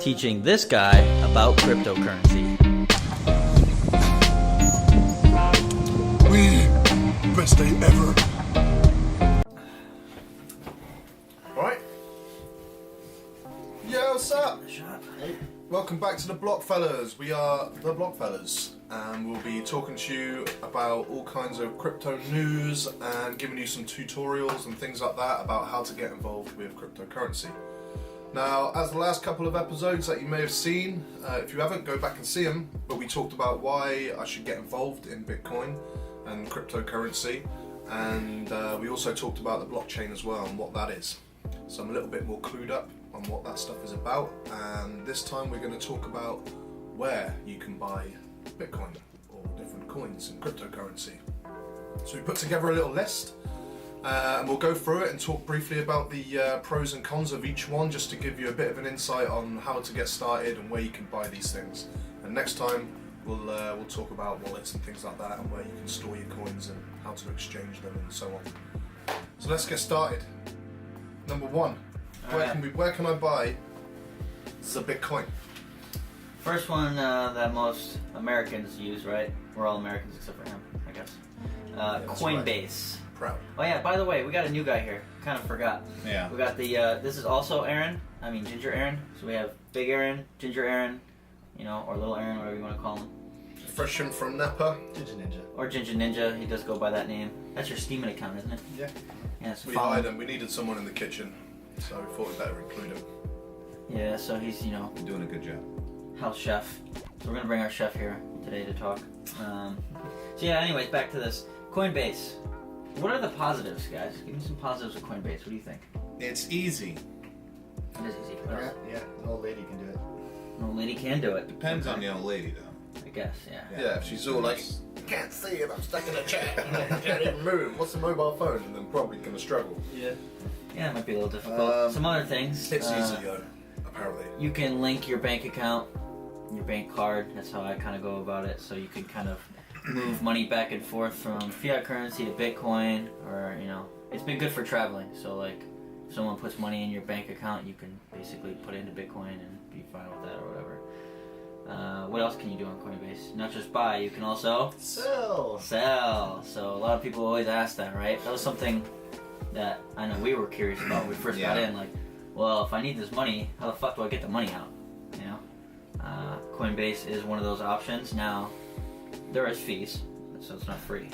teaching this guy about cryptocurrency. Best day ever. Alright. Yo, what's up? Hey. Welcome back to the Blockfellas. We are the Blockfellas, and we'll be talking to you about all kinds of crypto news and giving you some tutorials and things like that about how to get involved with cryptocurrency. Now, as the last couple of episodes that you may have seen, if you haven't, go back and see them, but we talked about why I should get involved in Bitcoin and cryptocurrency, and we also talked about the blockchain as well and what that is. So I'm a little bit more clued up on what that stuff is about, and this time we're going to talk about where you can buy Bitcoin or different coins and cryptocurrency. So we put together a little list, and we'll go through it and talk briefly about the pros and cons of each one, just to give you a bit of an insight on how to get started and where you can buy these things. And next time we'll talk about wallets and things like that, and where you can store your coins and how to exchange them and so on. So let's get started. Number one, where can I buy the Bitcoin? First one that most Americans use, right? We're all Americans except for him, I guess. Coinbase. Right. Proud. Oh yeah, by the way, we got a new guy here. Kind of forgot. Yeah. We got the, this is also Aaron. I mean Ginger Aaron. So we have Big Aaron, Ginger Aaron, or Little Aaron, whatever you want to call him. Fresh in from Napa. Ginger Ninja. Or Ginger Ninja, he does go by that name. That's your Steemit account, isn't it? Yeah. Yeah, so We follow hired him. him. We needed someone in the kitchen, so we thought we'd better include him. Yeah, so he's, You're doing a good job. house chef. So we're gonna bring our chef here today to talk. So yeah, anyways, back to this. Coinbase. What are the positives, guys? Give me some positives of Coinbase. What do you think? It's easy. It is easy. What else? Yeah, an old lady can do it. An old lady can do it. Depends on the old lady, though. I guess, yeah. Yeah, if she's all like, I can't see it, I'm stuck in a chair, I can't even move. What's a mobile phone? And then probably gonna struggle. Yeah, it might be a little difficult. Some other things. It's easy though, apparently. You can link your bank account, your bank card. That's how I kind of go about it. So you can kind of move money back and forth from fiat currency to Bitcoin, or it's been good for traveling. So like, if someone puts money in your bank account, you can basically put it into Bitcoin and be fine with that or whatever. What else can you do on Coinbase? Not just buy, you can also Sell. So a lot of people always ask that, right? That was something that I know we were curious about when we first got in. Like, well, if I need this money, how the fuck do I get the money out? Coinbase is one of those options. Now, there is fees, so it's not free.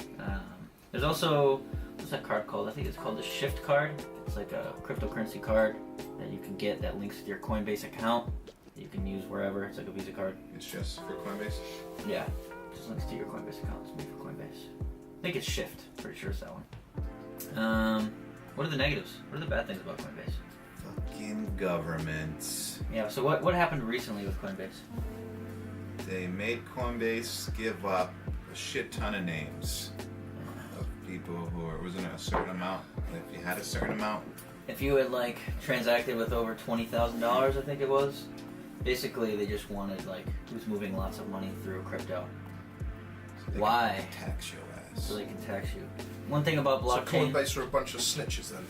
There's also, what's that card called? I think it's called the Shift card. It's like a cryptocurrency card that you can get that links to your Coinbase account that you can use wherever. It's like a Visa card. It's just for Coinbase. Yeah, just links to your Coinbase account. It's made for Coinbase. I think it's Shift. Pretty sure it's that one. What are the negatives? What are the bad things about Coinbase? Fucking government. Yeah. So what happened recently with Coinbase? They made Coinbase give up a shit ton of names of people who wasn't it a certain amount. If you had a certain amount, If you had transacted with over $20,000, I think it was. Basically, they just wanted who's moving lots of money through crypto. so they Why? can tax your ass. So they can tax you. One thing about So blockchain. Coinbase are a bunch of snitches then.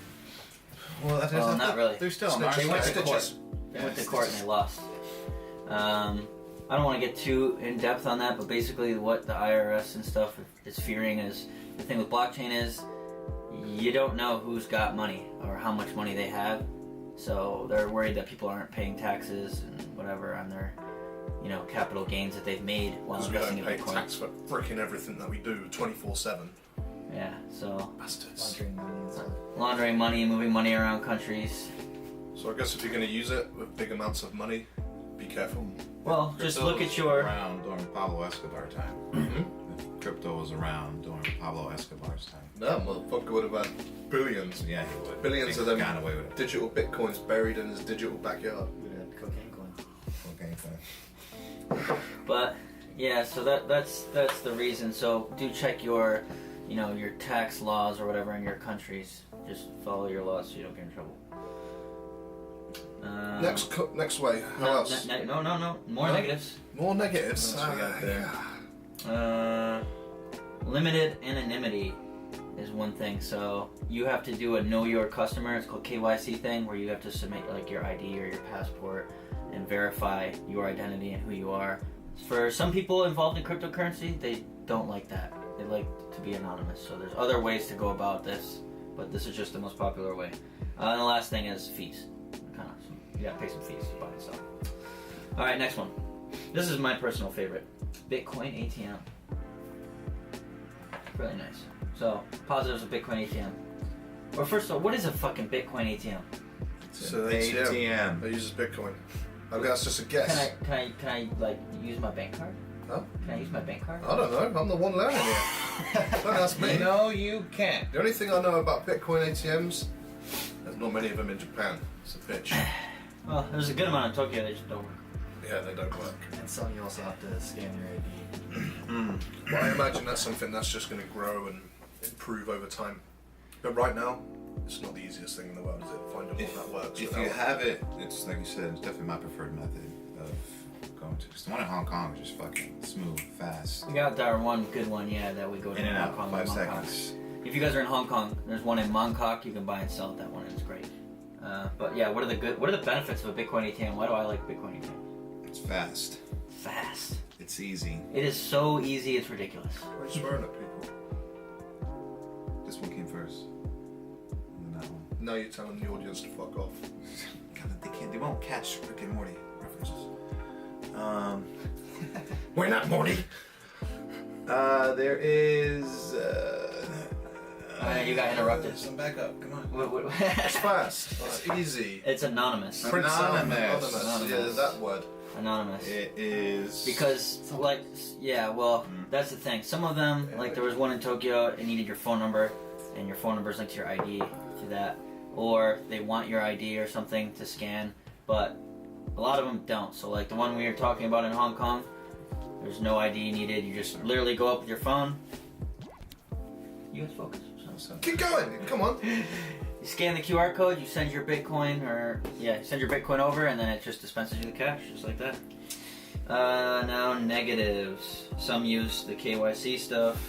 Well, not really. They're still Snitches. They went to Snitches. court. They went to court and they lost. I don't want to get too in depth on that, but basically what the IRS and stuff is fearing is, the thing with blockchain is you don't know who's got money or how much money they have. So they're worried that people aren't paying taxes and whatever on their capital gains that they've made while Because we investing don't in pay Bitcoin. tax for freaking everything that we do 24/7. Yeah, so Bastards. Laundering money and stuff. laundering money, moving money around countries. So I guess if you're going to use it with big amounts of money, be careful. Well, just Crypto look was at your... around during Pablo Escobar time. If crypto was around during Pablo Escobar's time. That motherfucker would have had billions. Yeah, he would. Billions He of them got away with it. digital bitcoins buried in his digital backyard. With a cocaine coin. Okay, fine. But yeah, so that's the reason. So do check your your tax laws or whatever in your countries. Just follow your laws so you don't get in trouble. Next way. How else? No. More No? negatives. More negatives. What else we got there? yeah. Limited anonymity is one thing. So you have to do a know your customer. It's called KYC thing, where you have to submit your ID or your passport, and verify your identity and who you are. For some people involved in cryptocurrency, they don't like that. They like to be anonymous. So there's other ways to go about this, but this is just the most popular way. And the last thing is fees. You gotta pay some fees to buy and sell. All right, next one. This is my personal favorite. Bitcoin ATM. Really nice. So, positives of Bitcoin ATM. Or first of all, what is a fucking Bitcoin ATM? It's So an ATM. ATM. That uses Bitcoin. I mean, that's just a guess. Can I like use my bank card? Huh? Can I use my bank card? I don't know. I'm the one learning here. Don't ask me. No, you can't. The only thing I know about Bitcoin ATMs, there's not many of them in Japan. It's a bitch. Well, there's a good amount in Tokyo. They just don't work. Yeah, they don't work. And some you also have to scan your ID. But I imagine that's something that's just going to grow and improve over time. But right now, it's not the easiest thing in the world, is it? Finding one that works. If without- you have it, it's like you said, it's definitely my preferred method of going to. Because the one in Hong Kong is just fucking smooth, fast, We got our one good one, yeah, that we go to in and Hong out, Kong. 5 Bangkok. seconds. If you guys are in Hong Kong, there's one in Bangkok. You can buy and sell at that one, and it's great. But yeah, what are the benefits of a Bitcoin ATM? Why do I like Bitcoin ATM? It's fast. Fast. It's easy. It is so easy. It's ridiculous. Why are you swearing at people? This one came first. And then that one. Now you're telling the audience to fuck off. God, they can't. They won't catch Rick and Morty references. We're not Morty. There is. You got interrupted. I'm back up. Come on. It's fast. It's easy. It's anonymous. Print sound. Anonymous. Yeah, that word. Anonymous. It is Because, like, yeah, well, that's the thing. Some of them, like, there was one in Tokyo, it needed your phone number, and your phone number is linked to your ID to that. Or they want your ID or something to scan, but a lot of them don't. So, like, the one we were talking about in Hong Kong, there's no ID needed. You just literally go up with your phone. You guys focus. So. Keep going. Come on. You scan the QR code, you send your Bitcoin, you send your Bitcoin over, and then it just dispenses you the cash, just like that. Now negatives. Some use the KYC stuff.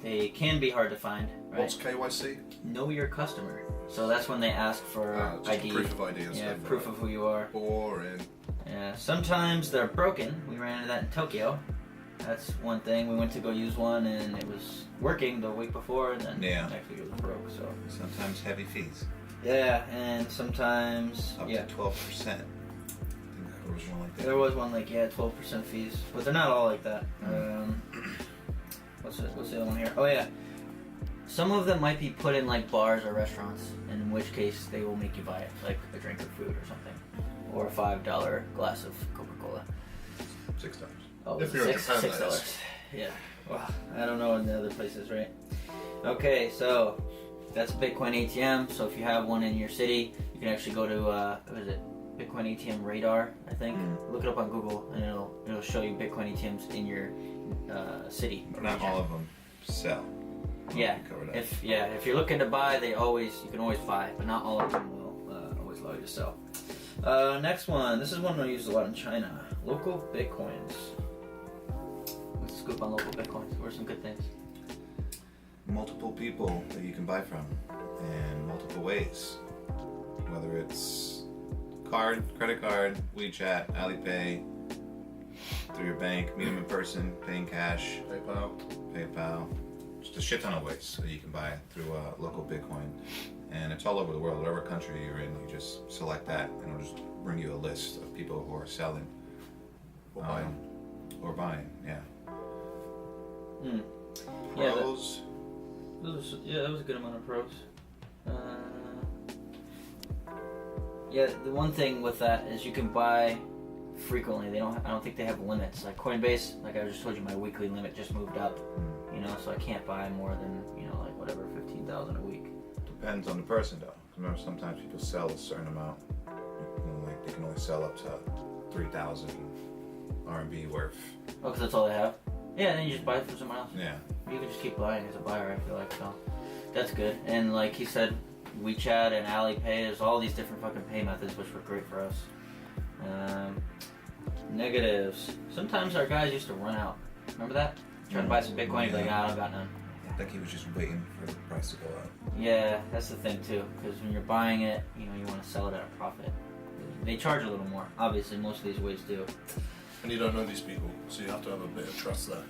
They can be hard to find, right? What's KYC? Know your customer. So that's when they ask for Just ID. proof of ID and Yeah, stuff. proof of who you are. Boring. Yeah, sometimes they're broken. We ran into that in Tokyo. That's one thing. We went to go use one, and it was working the week before, and then next week it was broke. So sometimes heavy fees. yeah, and sometimes Up yeah. to 12%. I think there was one like that. There was one like 12% fees, but they're not all like that. What's the other one here? Oh yeah, some of them might be put in like bars or restaurants, in which case they will make you buy it, like a drink of food or something, or a $5 glass of Coca-Cola. $6. Oh, If you're in Japan, that $6. is. Yeah. Well, I don't know in the other places, right? Okay, so that's a Bitcoin ATM. So if you have one in your city, you can actually go to what is it? Bitcoin ATM Radar, I think. Look it up on Google, and it'll show you Bitcoin ATMs in your city. But not all of them sell. Yeah. We covered that. If you're looking to buy, you can always buy, but not all of them will always allow you to sell. Next one. This is one I use a lot in China. Local Bitcoins. What's the scoop on local Bitcoins? What are some good things? Multiple people that you can buy from in multiple ways. Whether it's card, credit card, WeChat, Alipay, through your bank, meet them in person, paying cash, PayPal. Just a shit ton of ways that you can buy through local Bitcoin. And it's all over the world. Whatever country you're in, you just select that and it'll just bring you a list of people who are selling. Or buying, yeah. Yeah, Pros. that was a good amount of pros. Yeah, the one thing with that is you can buy frequently. I don't think they have limits. Like Coinbase, like I just told you, my weekly limit just moved up. So I can't buy more than like whatever 15,000 a week. Depends on the person though. Remember, sometimes people sell a certain amount. Like they can only sell up to 3,000 RMB worth. Oh, because that's all they have. Yeah, and then you just buy it from someone else. Yeah. You can just keep buying as a buyer, I feel like, so that's good. And like he said, WeChat and Alipay, there's all these different fucking pay methods, which were great for us. Negatives. Sometimes our guys used to run out. Remember that? Trying to buy some Bitcoin, you'd be like, I don't got none. Like he was just waiting for the price to go up. Yeah, that's the thing too, because when you're buying it, you want to sell it at a profit. they charge a little more. Obviously, most of these ways do. And you don't know these people, so you have to have a bit of trust there.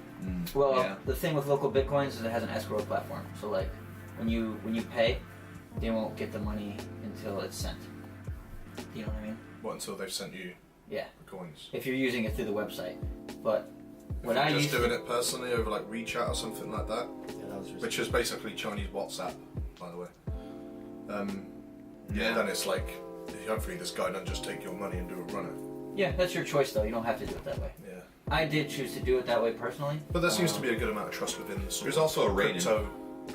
Well, Yeah. the thing with local bitcoins is it has an escrow platform. So like, when you pay, they won't get the money until it's sent. You know what I mean? What, until they've sent you Yeah. the coins? If you're using it through the website, but If what you're I just used doing it personally over like WeChat or something like that, Yeah, that was which is basically Chinese WhatsApp, by the way. Yeah, Yeah. then it's like, hopefully this guy doesn't just take your money and do a runner. yeah, that's your choice though. You don't have to do it that way. Yeah. I did choose to do it that way personally. But there seems to be a good amount of trust within the sort There's of also a rating. crypto.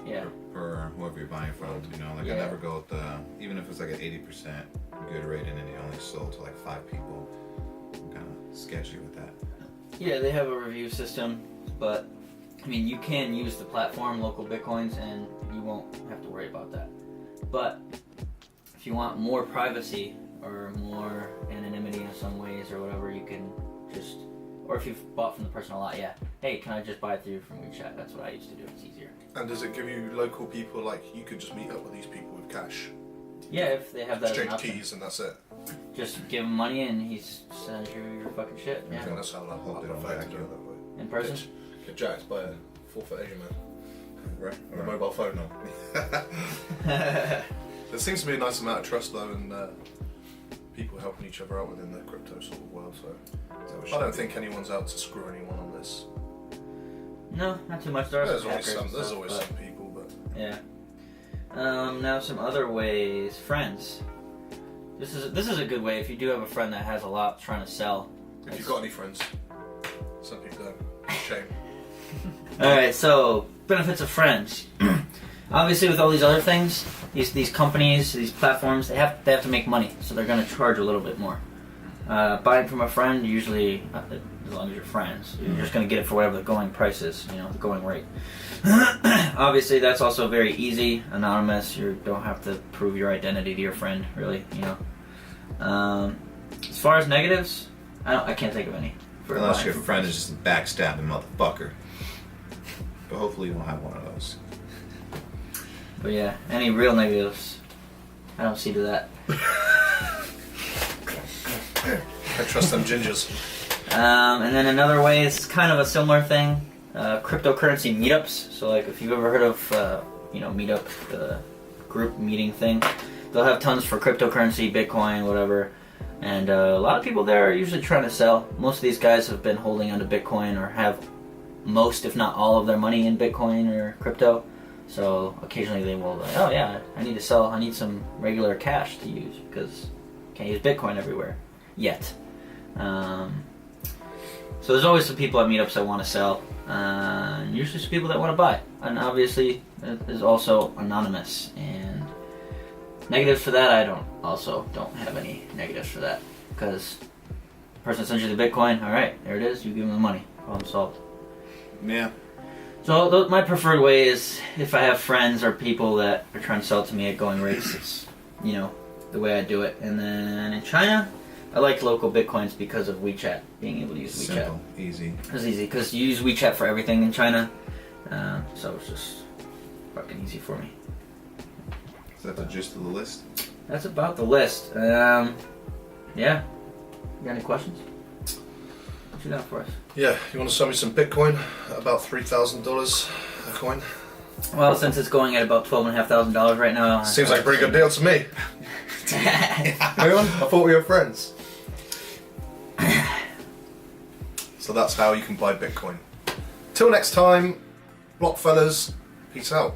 Yeah. For whoever you're buying from, you know, like Yeah. I never go with the, even if it's like an 80% good rating and you only sold to like 5 people, I'm kind of sketchy with that. Yeah, they have a review system, but I mean, you can use the platform, local bitcoins, and you won't have to worry about that. But if you want more privacy or more anonymity in some ways or whatever, you can just, or if you've bought from the person a lot, yeah, hey, can I just buy it through from WeChat? That's what I used to do. It's easier. And does it give you local people, like you could just meet up with these people with cash? Yeah, if they have that as an Exchange option. keys and that's it. Just give him money and he sends you your fucking shit. I Yeah, think that's how I Hope they don't prefer to hack do you. it that way. in person. Get jacked by a 4-foot Asian man Right? on a mobile phone. There seems to be a nice amount of trust though, and people helping each other out within the crypto sort of world. So I don't think anyone's out to screw anyone on this. No, not too much. There are There's some always hackers some. and There's stuff, always but- some people, but Yeah. Now some other ways. Friends. This is a good way if you do have a friend that has a lot trying to sell. if you've got any friends, some people don't. Shame. Alright, so benefits of friends. Obviously with all these other things, these companies, these platforms, they have to make money, so they're gonna charge a little bit more. Buying from a friend, usually as long as you're friends, you're just gonna get it for whatever the going price is, you know, the going rate. Obviously, that's also very easy, anonymous. You don't have to prove your identity to your friend, really. You know. As far as negatives, I can't think of any. For Unless buying your from friend friends. is just a backstabbing motherfucker. But hopefully you won't have one of those. But yeah, any real negatives, I don't see to that. I trust them gingers. And then another way, it's kind of a similar thing. Cryptocurrency meetups. So like, if you've ever heard of, Meetup, the group meeting thing, they'll have tons for cryptocurrency, Bitcoin, whatever. And a lot of people there are usually trying to sell. Most of these guys have been holding onto Bitcoin or have most, if not all, of their money in Bitcoin or crypto. So occasionally they will, like, oh yeah, I need to sell. I need some regular cash to use because I can't use Bitcoin everywhere yet. So there's always some people at meetups that want to sell, and usually some people that want to buy. And obviously, it is also anonymous. And negatives for that, I don't have any negatives for that, because the person sends you the Bitcoin. All right, there it is. You give them the money. Problem solved. Yeah. So my preferred way is if I have friends or people that are trying to sell to me at going rates. It's the way I do it. And then in China, I like local bitcoins because of WeChat, being able to use WeChat. Simple, easy. It's easy because you use WeChat for everything in China, so it's just fucking easy for me. Is that the gist of the list? That's about the list. Yeah. You got any questions? What you got for us? Yeah, you want to sell me some Bitcoin at about $3,000 a coin? Well, since it's going at about $12,500 right now, Seems like a pretty good deal to me. Hang on, I thought we were friends. So that's how you can buy Bitcoin. Till next time, Blockfellas, peace out.